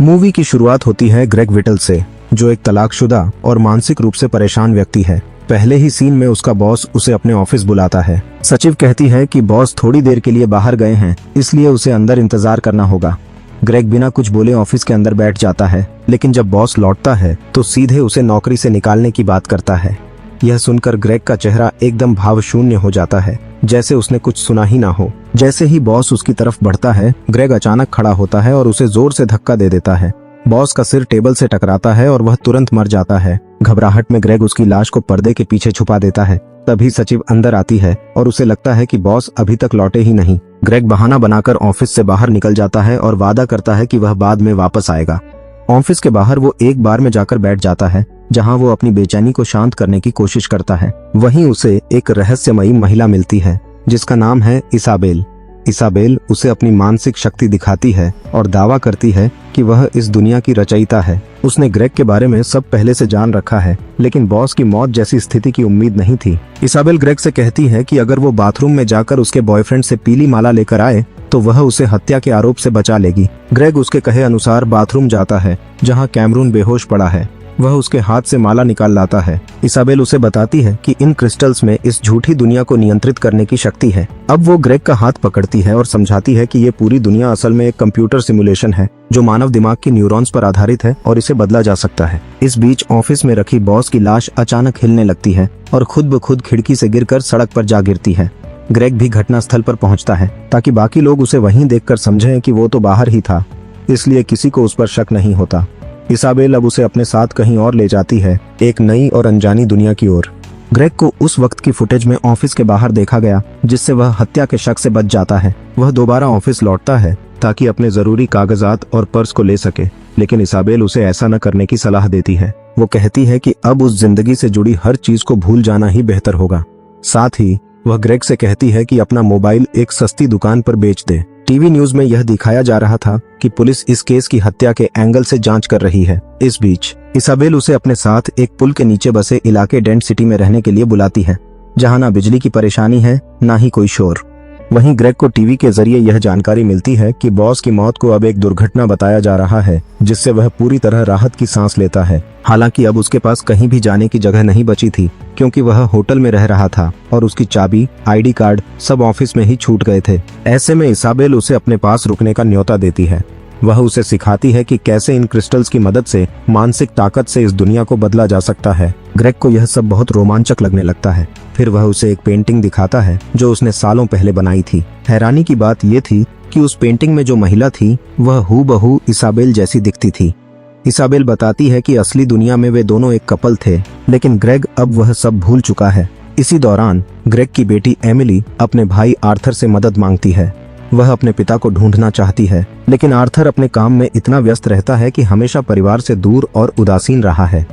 Movie की शुरुआत होती है ग्रेग विटल से, जो एक तलाकशुदा और मानसिक रूप से परेशान व्यक्ति है। पहले ही सीन में उसका बॉस उसे अपने ऑफिस बुलाता है। सचिव कहती है कि बॉस थोड़ी देर के लिए बाहर गए हैं, इसलिए उसे अंदर इंतजार करना होगा। ग्रेग बिना कुछ बोले ऑफिस के अंदर बैठ जाता है, लेकिन जब बॉस लौटता है तो सीधे उसे नौकरी से निकालने की बात करता है। यह सुनकर ग्रेग का चेहरा एकदम भावशून्य हो जाता है, जैसे उसने कुछ सुना ही ना हो। जैसे ही बॉस उसकी तरफ बढ़ता है, ग्रेग अचानक खड़ा होता है और उसे जोर से धक्का दे देता है। बॉस का सिर टेबल से टकराता है और वह तुरंत मर जाता है। घबराहट में ग्रेग उसकी लाश को पर्दे के पीछे छुपा देता है। तभी सचिव अंदर आती है और उसे लगता है कि बॉस अभी तक लौटे ही नहीं। ग्रेग बहाना बनाकर ऑफिस से बाहर निकल जाता है और वादा करता है कि वह बाद में वापस आएगा। ऑफिस के बाहर वो एक बार में जाकर बैठ जाता है, जहां वो अपनी बेचैनी को शांत करने की कोशिश करता है। वहीं उसे एक रहस्यमयी महिला मिलती है, जिसका नाम है इसाबेल। इसाबेल उसे अपनी मानसिक शक्ति दिखाती है और दावा करती है कि वह इस दुनिया की रचयिता है। उसने ग्रेग के बारे में सब पहले से जान रखा है, लेकिन बॉस की मौत जैसी स्थिति की उम्मीद नहीं थी। इसाबेल ग्रेग से कहती है कि अगर वो बाथरूम में जाकर उसके बॉयफ्रेंड से पीली माला लेकर आए तो वह उसे हत्या के आरोप से बचा लेगी। ग्रेग उसके कहे अनुसार बाथरूम जाता है, जहाँ कैमरून बेहोश पड़ा है। वह उसके हाथ से माला निकाल लाता है। इसाबेल उसे बताती है कि इन क्रिस्टल्स में इस झूठी दुनिया को नियंत्रित करने की शक्ति है। अब वो ग्रेग का हाथ पकड़ती है और समझाती है कि ये पूरी दुनिया असल में एक कंप्यूटर सिमुलेशन है, जो मानव दिमाग की न्यूरॉन्स पर आधारित है और इसे बदला जा सकता है। इस बीच ऑफिस में रखी बॉस की लाश अचानक हिलने लगती है और खुद ब खुद खिड़की से गिरकर सड़क पर जा गिरती है। ग्रेग भी घटनास्थल पर पहुंचता है ताकि बाकी लोग उसे वहीं देखकर समझें कि वो तो बाहर ही था, इसलिए किसी को उस पर शक नहीं होता। इसाबेल अब उसे अपने साथ कहीं और ले जाती है, एक नई और अनजानी दुनिया की ओर। ग्रेग को उस वक्त की फुटेज में ऑफिस के बाहर देखा गया, जिससे वह हत्या के शक से बच जाता है। वह दोबारा ऑफिस लौटता है ताकि अपने जरूरी कागजात और पर्स को ले सके, लेकिन इसाबेल उसे ऐसा न करने की सलाह देती है। वो कहती है कि अब उस जिंदगी से जुड़ी हर चीज को भूल जाना ही बेहतर होगा। साथ ही वह ग्रेग से कहती है कि अपना मोबाइल एक सस्ती दुकान पर बेच दे। टीवी न्यूज में यह दिखाया जा रहा था कि पुलिस इस केस की हत्या के एंगल से जांच कर रही है। इस बीच इसाबेल उसे अपने साथ एक पुल के नीचे बसे इलाके डेंट सिटी में रहने के लिए बुलाती है, जहां ना बिजली की परेशानी है, ना ही कोई शोर। वहीं ग्रेग को टीवी के जरिए यह जानकारी मिलती है कि बॉस की मौत को अब एक दुर्घटना बताया जा रहा है, जिससे वह पूरी तरह राहत की सांस लेता है। हालांकि अब उसके पास कहीं भी जाने की जगह नहीं बची थी, क्योंकि वह होटल में रह रहा था और उसकी चाबी, आईडी कार्ड सब ऑफिस में ही छूट गए थे। ऐसे में इसाबेल उसे अपने पास रुकने का न्योता देती है। वह उसे सिखाती है कि कैसे इन क्रिस्टल्स की मदद से मानसिक ताकत से इस दुनिया को बदला जा सकता है। ग्रेग को यह सब बहुत रोमांचक लगने लगता है। फिर वह उसे एक पेंटिंग दिखाता है जो उसने सालों पहले बनाई थी। हैरानी की बात यह थी कि उस पेंटिंग में जो महिला थी वह हूबहू इसाबेल जैसी दिखती थी। इसाबेल बताती है कि असली दुनिया में वे दोनों एक कपल थे, लेकिन ग्रेग अब वह सब भूल चुका है। इसी दौरान ग्रेग की बेटी एमिली अपने भाई आर्थर से मदद मांगती है। वह अपने पिता को ढूंढना चाहती है, लेकिन आर्थर अपने काम में इतना व्यस्त रहता है कि हमेशा परिवार से दूर और उदासीन रहा है।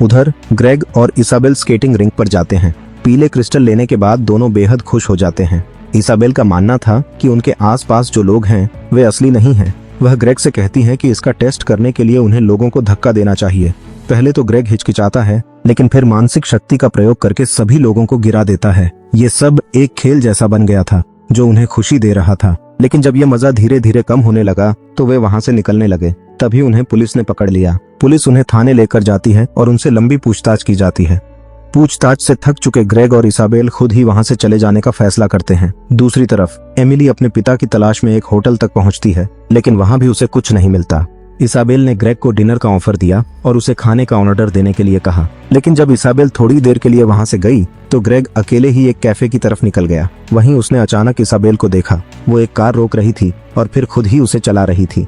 उधर ग्रेग और इसाबेल स्केटिंग रिंक पर जाते हैं। पीले क्रिस्टल लेने के बाद दोनों बेहद खुश हो जाते हैं। इसाबेल का मानना था कि उनके आसपास जो लोग हैं वे असली नहीं हैं। वह ग्रेग से कहती है कि इसका टेस्ट करने के लिए उन्हें लोगों को धक्का देना चाहिए। पहले तो ग्रेग हिचकिचाता है, लेकिन फिर मानसिक शक्ति का प्रयोग करके सभी लोगों को गिरा देता है। ये सब एक खेल जैसा बन गया था जो उन्हें खुशी दे रहा था। लेकिन जब यह मजा धीरे धीरे कम होने लगा तो वे वहां से निकलने लगे। तभी उन्हें पुलिस ने पकड़ लिया। पुलिस उन्हें थाने लेकर जाती है और उनसे लंबी पूछताछ की जाती है। पूछताछ से थक चुके ग्रेग और इसाबेल खुद ही वहां से चले जाने का फैसला करते हैं। दूसरी तरफ एमिली अपने पिता की तलाश में एक होटल तक पहुंचती है, लेकिन वहां भी उसे कुछ नहीं मिलता। इसाबेल ने ग्रेग को डिनर का ऑफर दिया और उसे खाने का ऑर्डर देने के लिए कहा, लेकिन जब इसाबेल थोड़ी देर के लिए वहां से गई तो ग्रेग अकेले ही एक कैफे की तरफ निकल गया। वहीं उसने अचानक इसाबेल को देखा। वो एक कार रोक रही थी और फिर खुद ही उसे चला रही थी।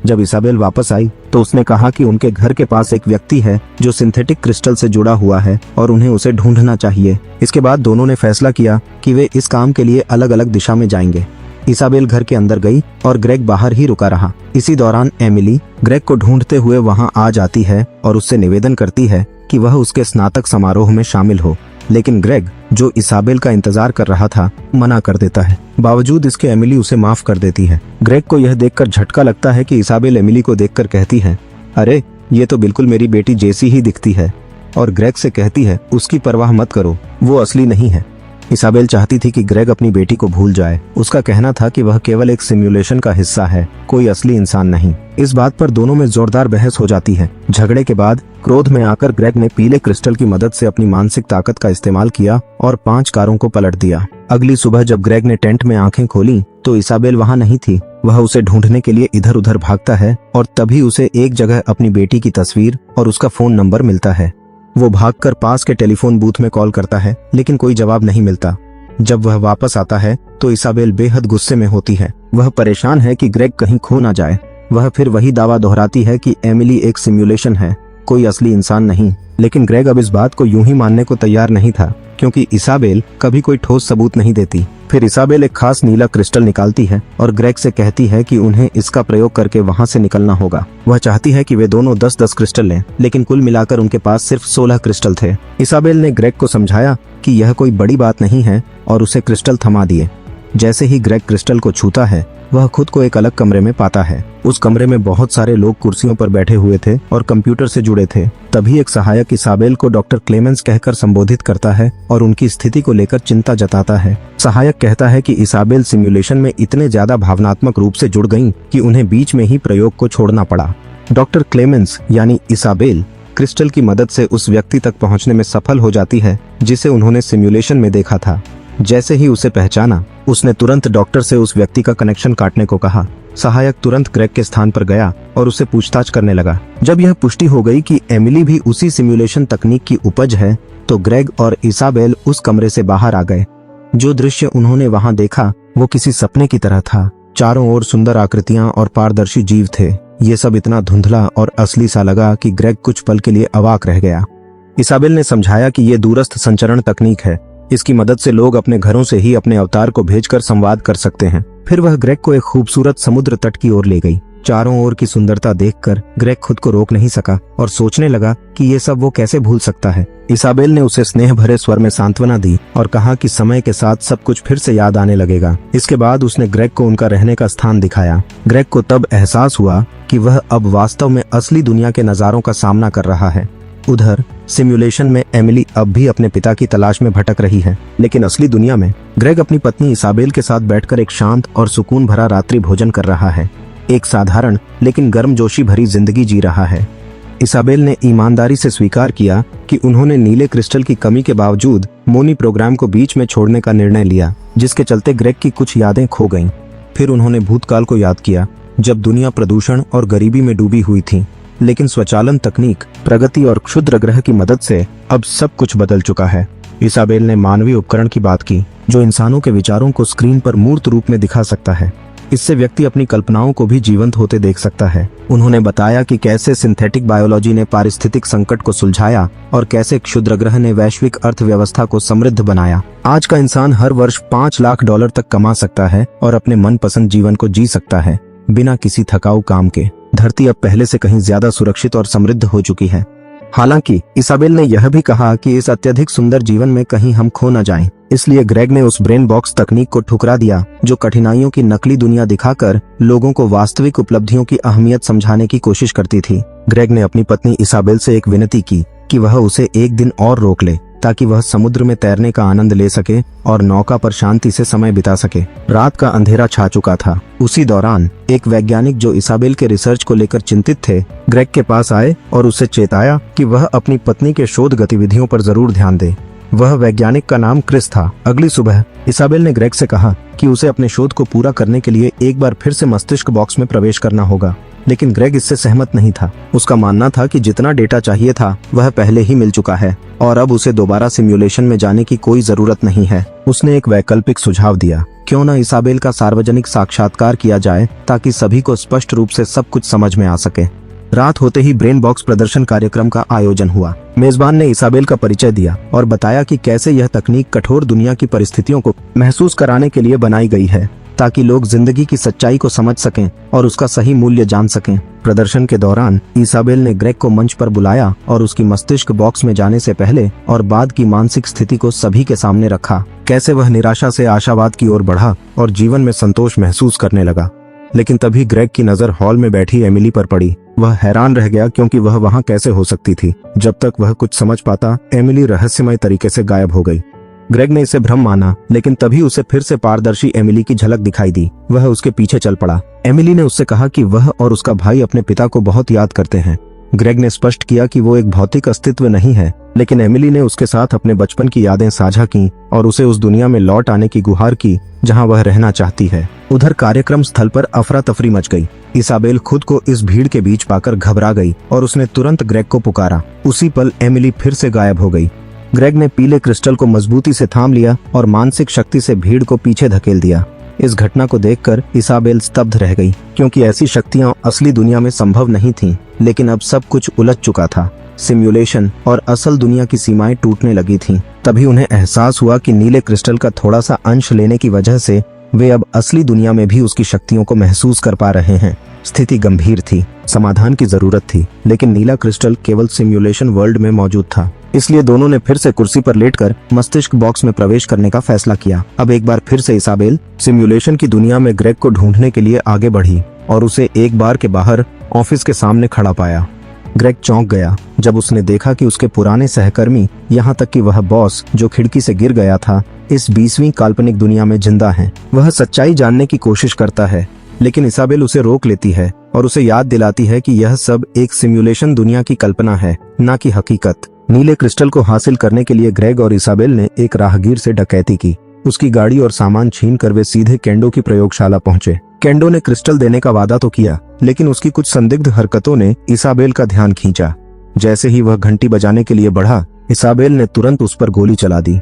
जब इसाबेल वापस आई तो उसने कहा कि उनके घर के पास एक व्यक्ति है जो सिंथेटिक क्रिस्टल से जुड़ा हुआ है और उन्हें उसे ढूंढना चाहिए। इसके बाद दोनों ने फैसला किया कि वे इस काम के लिए अलग अलग दिशा में जाएंगे। इसाबेल घर के अंदर गई और ग्रेग बाहर ही रुका रहा। इसी दौरान एमिली ग्रेग को ढूंढते हुए वहां आ जाती है और उससे निवेदन करती है कि वह उसके स्नातक समारोह में शामिल हो, लेकिन ग्रेग, जो इसाबेल का इंतजार कर रहा था, मना कर देता है। बावजूद इसके एमिली उसे माफ कर देती है। ग्रेग को यह देखकर झटका लगता है कि इसाबेल एमिली को देखकर कहती है, अरे ये तो बिल्कुल मेरी बेटी जेसी ही दिखती है, और ग्रेग से कहती है उसकी परवाह मत करो, वो असली नहीं है। इसाबेल चाहती थी कि ग्रेग अपनी बेटी को भूल जाए। उसका कहना था कि वह केवल एक सिमुलेशन का हिस्सा है, कोई असली इंसान नहीं। इस बात पर दोनों में जोरदार बहस हो जाती है। झगड़े के बाद क्रोध में आकर ग्रेग ने पीले क्रिस्टल की मदद से अपनी मानसिक ताकत का इस्तेमाल किया और 5 कारों को पलट दिया। अगली सुबह जब ग्रेग ने टेंट में आंखें खोली तो इसाबेल वहाँ नहीं थी। वह उसे ढूंढने के लिए इधर उधर भागता है और तभी उसे एक जगह अपनी बेटी की तस्वीर और उसका फोन नंबर मिलता है। वो भागकर पास के टेलीफोन बूथ में कॉल करता है, लेकिन कोई जवाब नहीं मिलता। जब वह वापस आता है तो इसाबेल बेहद गुस्से में होती है। वह परेशान है कि ग्रेग कहीं खो ना जाए। वह फिर वही दावा दोहराती है कि एमिली एक सिमुलेशन है, कोई असली इंसान नहीं। लेकिन ग्रेग अब इस बात को यूं ही मानने को तैयार नहीं था, क्योंकि इसाबेल कभी कोई ठोस सबूत नहीं देती। फिर इसाबेल एक खास नीला क्रिस्टल निकालती है और ग्रेग से कहती है कि उन्हें इसका प्रयोग करके वहां से निकलना होगा। वह चाहती है कि वे दोनों 10-10 क्रिस्टल लें, लेकिन कुल मिलाकर उनके पास सिर्फ 16 क्रिस्टल थे। इसाबेल ने ग्रेग को समझाया कि यह कोई बड़ी बात नहीं है और उसे क्रिस्टल थमा दिए। जैसे ही ग्रेग क्रिस्टल को छूता है, वह खुद को एक अलग कमरे में पाता है। उस कमरे में बहुत सारे लोग कुर्सियों पर बैठे हुए थे और कंप्यूटर से जुड़े थे। तभी एक सहायक इसाबेल को डॉक्टर क्लेमेंस कहकर संबोधित करता है और उनकी स्थिति को लेकर चिंता जताता है। सहायक कहता है कि इसाबेल सिमुलेशन में इतने ज्यादा भावनात्मक रूप से जुड़ गईं कि उन्हें बीच में ही प्रयोग को छोड़ना पड़ा। डॉक्टर क्लेमेंस यानी इसाबेल क्रिस्टल की मदद से उस व्यक्ति तक पहुंचने में सफल हो जाती है जिसे उन्होंने सिमुलेशन में देखा था। जैसे ही उसे पहचाना, उसने तुरंत डॉक्टर से उस व्यक्ति का कनेक्शन काटने को कहा। सहायक तुरंत ग्रेग के स्थान पर गया और उसे पूछताछ करने लगा। जब यह पुष्टि हो गई कि एमिली भी उसी सिमुलेशन तकनीक की उपज है, तो ग्रेग और इसाबेल उस कमरे से बाहर आ गए। जो दृश्य उन्होंने वहां देखा वो किसी सपने की तरह था। चारों ओर सुंदर आकृतियां और पारदर्शी जीव थे। ये सब इतना धुंधला और असली सा लगा कि ग्रेग कुछ पल के लिए अवाक रह गया। इसाबेल ने समझाया कि ये दूरस्थ संचरण तकनीक है। इसकी मदद से लोग अपने घरों से ही अपने अवतार को भेजकर संवाद कर सकते हैं। फिर वह ग्रेग को एक खूबसूरत समुद्र तट की ओर ले गई। चारों ओर की सुंदरता देखकर ग्रेग खुद को रोक नहीं सका और सोचने लगा कि ये सब वो कैसे भूल सकता है। इसाबेल ने उसे स्नेह भरे स्वर में सांत्वना दी और कहा कि समय के साथ सब कुछ फिर से याद आने लगेगा। इसके बाद उसने ग्रेग को उनका रहने का स्थान दिखाया। ग्रेग को तब एहसास हुआ कि वह अब वास्तव में असली दुनिया के नजारों का सामना कर रहा है। उधर सिमुलेशन में एमिली अब भी अपने पिता की तलाश में भटक रही है, लेकिन असली दुनिया में ग्रेग अपनी पत्नी इसाबेल के साथ बैठकर एक शांत और सुकून भरा रात्रि भोजन कर रहा है। एक साधारण लेकिन गर्मजोशी भरी जिंदगी जी रहा है। इसाबेल ने ईमानदारी से स्वीकार किया कि उन्होंने नीले क्रिस्टल की कमी के बावजूद मोनी प्रोग्राम को बीच में छोड़ने का निर्णय लिया, जिसके चलते ग्रेग की कुछ यादें खो गईं। फिर उन्होंने भूतकाल को याद किया, जब दुनिया प्रदूषण और गरीबी में डूबी हुई थी। लेकिन स्वचालन तकनीक, प्रगति और क्षुद्र ग्रह की मदद से अब सब कुछ बदल चुका है। इसाबेल ने मानवीय उपकरण की बात की, जो इंसानों के विचारों को स्क्रीन पर मूर्त रूप में दिखा सकता है। इससे व्यक्ति अपनी कल्पनाओं को भी जीवंत होते देख सकता है। उन्होंने बताया कि कैसे सिंथेटिक बायोलॉजी ने पारिस्थितिक संकट को सुलझाया और कैसे क्षुद्र ग्रह ने वैश्विक अर्थव्यवस्था को समृद्ध बनाया। आज का इंसान हर वर्ष $5 लाख तक कमा सकता है और अपने मनपसंद जीवन को जी सकता है, बिना किसी थकाऊ काम के। धरती अब पहले से कहीं ज्यादा सुरक्षित और समृद्ध हो चुकी है। हालांकि इसाबेल ने यह भी कहा कि इस अत्यधिक सुंदर जीवन में कहीं हम खो न जाएं। इसलिए ग्रेग ने उस ब्रेन बॉक्स तकनीक को ठुकरा दिया, जो कठिनाइयों की नकली दुनिया दिखाकर लोगों को वास्तविक उपलब्धियों की अहमियत समझाने की कोशिश करती थी। ग्रेग ने अपनी पत्नी इसाबेल से एक विनती की कि वह उसे एक दिन और रोक ले, ताकि वह समुद्र में तैरने का आनंद ले सके और नौका पर शांति से समय बिता सके। रात का अंधेरा छा चुका था। उसी दौरान एक वैज्ञानिक जो इसाबेल के रिसर्च को लेकर चिंतित थे, ग्रेग के पास आए और उसे चेताया कि वह अपनी पत्नी के शोध गतिविधियों पर जरूर ध्यान दे। वह वैज्ञानिक का नाम क्रिस था। अगली सुबह इसाबेल ने ग्रेग से कहा कि उसे अपने शोध को पूरा करने के लिए एक बार फिर से मस्तिष्क बॉक्स में प्रवेश करना होगा, लेकिन ग्रेग इससे सहमत नहीं था। उसका मानना था कि जितना डेटा चाहिए था वह पहले ही मिल चुका है और अब उसे दोबारा सिमुलेशन में जाने की कोई जरूरत नहीं है। उसने एक वैकल्पिक सुझाव दिया, क्यों न इसाबेल का सार्वजनिक साक्षात्कार किया जाए, ताकि सभी को स्पष्ट रूप से सब कुछ समझ में आ सके। रात होते ही ब्रेन बॉक्स प्रदर्शन कार्यक्रम का आयोजन हुआ। मेजबान ने इसाबेल का परिचय दिया और बताया कि कैसे यह तकनीक कठोर दुनिया की परिस्थितियों को महसूस कराने के लिए बनाई गई है, ताकि लोग जिंदगी की सच्चाई को समझ सकें और उसका सही मूल्य जान सकें। प्रदर्शन के दौरान इसाबेल ने ग्रेग को मंच पर बुलाया और उसकी मस्तिष्क बॉक्स में जाने से पहले और बाद की मानसिक स्थिति को सभी के सामने रखा। कैसे वह निराशा से आशावाद की ओर बढ़ा और जीवन में संतोष महसूस करने लगा। लेकिन तभी ग्रेग की नजर हॉल में बैठी एमिली पर पड़ी। वह हैरान रह गया, क्योंकि वह वहां कैसे हो सकती थी। जब तक वह कुछ समझ पाता, एमिली रहस्यमय तरीके से गायब हो गई। ग्रेग ने इसे भ्रम माना, लेकिन तभी उसे फिर से पारदर्शी एमिली की झलक दिखाई दी। वह उसके पीछे चल पड़ा। एमिली ने उससे कहा कि वह और उसका भाई अपने पिता को बहुत याद करते हैं। ग्रेग ने स्पष्ट किया कि वो एक भौतिक अस्तित्व नहीं है, लेकिन एमिली ने उसके साथ अपने बचपन की यादें साझा की और उसे उस दुनिया में लौट आने की गुहार की जहां वह रहना चाहती है। उधर कार्यक्रम स्थल पर अफरा तफरी मच गई। इसाबेल खुद को इस भीड़ के बीच पाकर घबरा गई और उसने तुरंत ग्रेग को पुकारा। उसी पल एमिली फिर से गायब हो गई। ग्रेग ने पीले क्रिस्टल को मजबूती से थाम लिया और मानसिक शक्ति से भीड़ को पीछे धकेल दिया। इस घटना को देखकर इसाबेल स्तब्ध रह गई, क्योंकि ऐसी शक्तियां असली दुनिया में संभव नहीं थीं। लेकिन अब सब कुछ उलझ चुका था। सिमुलेशन और असल दुनिया की सीमाएं टूटने लगी थीं। तभी उन्हें एहसास हुआ कि नीले क्रिस्टल का थोड़ा सा अंश लेने की वजह से वे अब असली दुनिया में भी उसकी शक्तियों को महसूस कर पा रहे हैं। स्थिति गंभीर थी, समाधान की जरूरत थी, लेकिन नीला क्रिस्टल केवल सिमुलेशन वर्ल्ड में मौजूद था। इसलिए दोनों ने फिर से कुर्सी पर लेटकर मस्तिष्क बॉक्स में प्रवेश करने का फैसला किया। अब एक बार फिर से इसाबेल सिमुलेशन की दुनिया में ग्रेग को ढूंढने के लिए आगे बढ़ी और उसे एक बार के बाहर ऑफिस के सामने खड़ा पाया। ग्रेग चौंक गया जब उसने देखा कि उसके पुराने सहकर्मी, यहाँ तक कि वह बॉस जो खिड़की से गिर गया था, इस 20वीं काल्पनिक दुनिया में जिंदा हैं। वह सच्चाई जानने की कोशिश करता है, लेकिन इसाबेल उसे रोक लेती है और उसे याद दिलाती है कि यह सब एक सिमुलेशन दुनिया की कल्पना है, न कि हकीकत। नीले क्रिस्टल को हासिल करने के लिए ग्रेग और इसाबेल ने एक राहगीर से डकैती की। उसकी गाड़ी और सामान छीनकर वे सीधे केंडो की प्रयोगशाला पहुंचे। केंडो ने क्रिस्टल देने का वादा तो किया, लेकिन उसकी कुछ संदिग्ध हरकतों ने इसाबेल का ध्यान खींचा। जैसे ही वह घंटी बजाने के लिए बढ़ा, इसाबेल ने तुरंत उस पर गोली चला दी।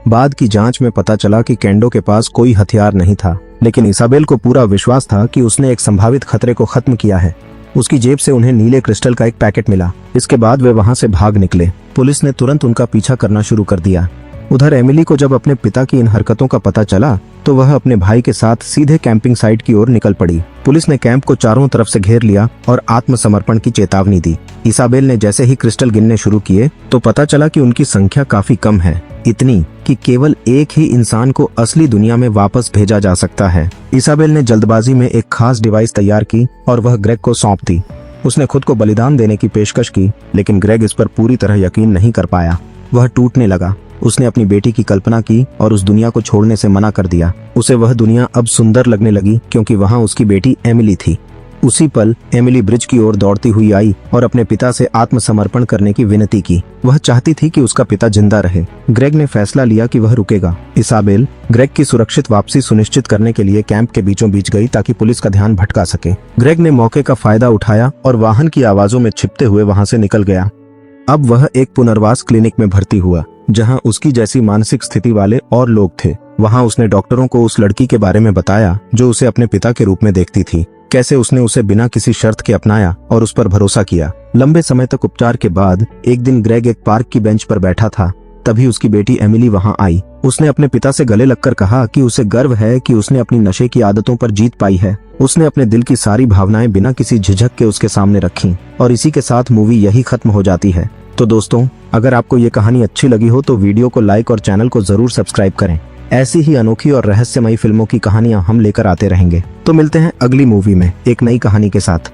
बाद की जांच में पता चला कि केंडो के पास कोई हथियार नहीं था, लेकिन इसाबेल को पूरा विश्वास था कि उसने एक संभावित खतरे को खत्म किया है। उसकी जेब से उन्हें नीले क्रिस्टल का एक पैकेट मिला। इसके बाद वे वहां से भाग निकले। पुलिस ने तुरंत उनका पीछा करना शुरू कर दिया। उधर एमिली को जब अपने पिता की इन हरकतों का पता चला तो वह अपने भाई के साथ सीधे कैंपिंग साइट की ओर निकल पड़ी। पुलिस ने कैंप को चारों तरफ से घेर लिया और आत्मसमर्पण की चेतावनी दी। इसाबेल ने जैसे ही क्रिस्टल गिनने शुरू किए तो पता चला कि उनकी संख्या काफी कम है, इतनी कि केवल एक ही इंसान को असली दुनिया में वापस भेजा जा सकता है। इसाबेल ने जल्दबाजी में एक खास डिवाइस तैयार की और वह ग्रेग को सौंप दी। उसने खुद को बलिदान देने की पेशकश की, लेकिन ग्रेग इस पर पूरी तरह यकीन नहीं कर पाया। वह टूटने लगा। उसने अपनी बेटी की कल्पना की और उस दुनिया को छोड़ने से मना कर दिया। उसे वह दुनिया अब सुंदर लगने लगी क्योंकि वहाँ उसकी बेटी एमिली थी। उसी पल एमिली ब्रिज की ओर दौड़ती हुई आई और अपने पिता से आत्मसमर्पण करने की विनती की। वह चाहती थी कि उसका पिता जिंदा रहे। ग्रेग ने फैसला लिया कि वह रुकेगा। इसाबेल ग्रेग की सुरक्षित वापसी सुनिश्चित करने के लिए कैंप के बीचों बीच गई ताकि पुलिस का ध्यान भटका सके। ग्रेग ने मौके का फायदा उठाया और वाहन की आवाजों में छिपते हुए वहां से निकल गया। अब वह एक पुनर्वास क्लिनिक में भर्ती हुआ जहां उसकी जैसी मानसिक स्थिति वाले और लोग थे। वहां उसने डॉक्टरों को उस लड़की के बारे में बताया जो उसे अपने पिता के रूप में देखती थी। कैसे उसने उसे बिना किसी शर्त के अपनाया और उस पर भरोसा किया। लंबे समय तक उपचार के बाद एक दिन ग्रेग एक पार्क की बेंच पर बैठा था। तभी उसकी बेटी एमिली वहां आई। उसने अपने पिता से गले लगकर कहा कि उसे गर्व है कि उसने अपनी नशे की आदतों पर जीत पाई है। उसने अपने दिल की सारी भावनाएं बिना किसी झिझक के उसके सामने रखी और इसी के साथ मूवी यही खत्म हो जाती है। तो दोस्तों, अगर आपको ये कहानी अच्छी लगी हो तो वीडियो को लाइक और चैनल को जरूर सब्सक्राइब करें। ऐसी ही अनोखी और रहस्यमयी फिल्मों की कहानियां हम लेकर आते रहेंगे। तो मिलते हैं अगली मूवी में एक नई कहानी के साथ।